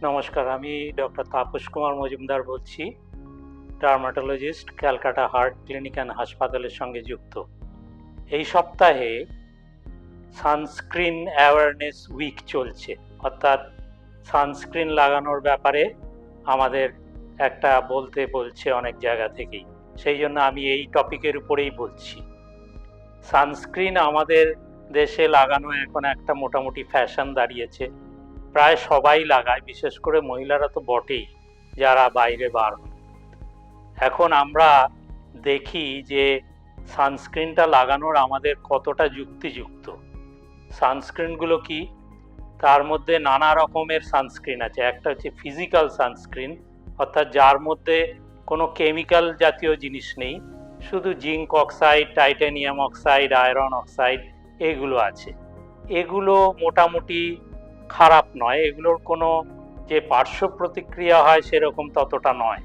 নমস্কার, আমি ডক্টর তাপস কুমার মজুমদার বলছি, dermatologist, Calcutta heart clinic and হাসপাতালের সঙ্গে যুক্ত। এই সপ্তাহে সানস্ক্রিন অ্যাওয়ারনেস উইক চলছে, অর্থাৎ সানস্ক্রিন লাগানোর ব্যাপারে আমাদের একটা বলছে অনেক জায়গা থেকেই, সেই জন্য আমি এই টপিকের উপরেই বলছি। সানস্ক্রিন আমাদের দেশে লাগানো এখন একটা মোটামুটি ফ্যাশন দাঁড়িয়েছে, প্রায় সবাই লাগায়, বিশেষ করে মহিলারা তো বটেই যারা বাইরে বার হন। এখন আমরা দেখি যে সানস্ক্রিনটা লাগানোর আমাদের কতটা যুক্তিযুক্ত। সানস্ক্রিনগুলো কি, তার মধ্যে নানা রকমের সানস্ক্রিন আছে। একটা হচ্ছে ফিজিক্যাল সানস্ক্রিন, অর্থাৎ যার মধ্যে কোনো কেমিক্যাল জাতীয় জিনিস নেই, শুধু zinc oxide, titanium oxide, iron oxide এগুলো আছে। এগুলো মোটামুটি খারাপ নয়, এগুলোর কোনো যে পার্শ্ব প্রতিক্রিয়া হয় সেরকম ততটা নয়,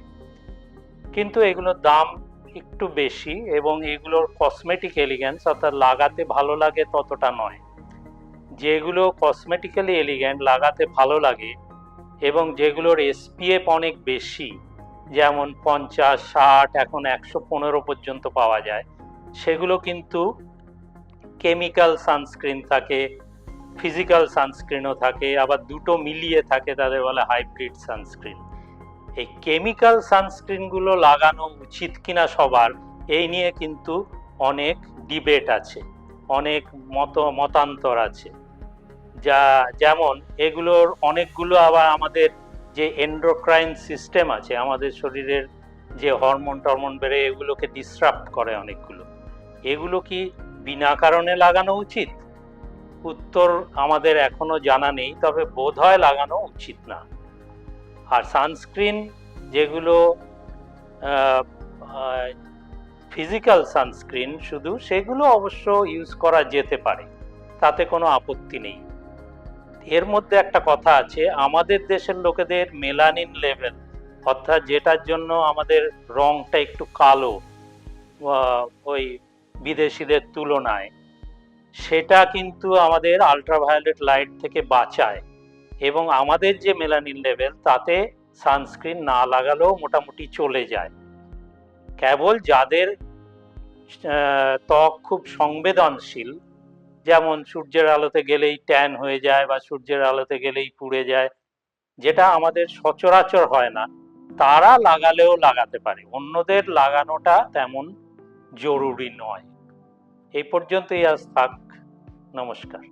কিন্তু এগুলোর দাম একটু বেশি এবং এগুলোর কসমেটিক এলিগেন্স অর্থাৎ লাগাতে ভালো লাগে ততটা নয়। যেগুলো কসমেটিক্যালি এলিগেন্ট, লাগাতে ভালো লাগে এবং যেগুলোর এসপিএফ অনেক বেশি, যেমন 50, 60, এখন 115 পর্যন্ত পাওয়া যায়, সেগুলো কিন্তু কেমিক্যাল সানস্ক্রিন থাকে, ফিজিক্যাল সানস্ক্রিনও থাকে, আবার দুটো মিলিয়ে থাকে, তাদের বলে হাইব্রিড সানস্ক্রিন। এই কেমিক্যাল সানস্ক্রিনগুলো লাগানো উচিত কিনা সবার, এই নিয়ে কিন্তু অনেক ডিবেট আছে, অনেক মতান্তর আছে। যেমন এগুলোর অনেকগুলো আবার আমাদের যে এন্ডোক্রাইন সিস্টেম আছে, আমাদের শরীরের যে হরমোন টরমোন বেড়ে এগুলোকে ডিসরাপ্ট করে অনেকগুলো। এগুলো কি বিনা কারণে লাগানো উচিত? উত্তর আমাদের এখনো জানা নেই, তবে বোধহয় লাগানো উচিত না। আর সানস্ক্রিন যেগুলো ফিজিক্যাল সানস্ক্রিন শুধু, সেগুলো অবশ্য ইউজ করা যেতে পারে, তাতে কোনো আপত্তি নেই। এর মধ্যে একটা কথা আছে, আমাদের দেশের লোকেদের মেলানিন লেভেল, অর্থাৎ যেটার জন্য আমাদের রংটা একটু কালো ওই বিদেশিদের তুলনায়, সেটা কিন্তু আমাদের আল্ট্রাভায়োলেট লাইট থেকে বাঁচায় এবং আমাদের যে মেলানিন লেভেল তাতে সানস্ক্রিন না লাগালেও মোটামুটি চলে যায়। কেবল যাদের ত্বক খুব সংবেদনশীল, যেমন সূর্যের আলোতে গেলেই ট্যান হয়ে যায় বা সূর্যের আলোতে গেলেই পুড়ে যায়, যেটা আমাদের সচরাচর হয় না, তারা লাগালেও লাগাতে পারে, অন্যদের লাগানোটা তেমন জরুরি নয়। এই পর্যন্তই আজ থাক। নমস্কার।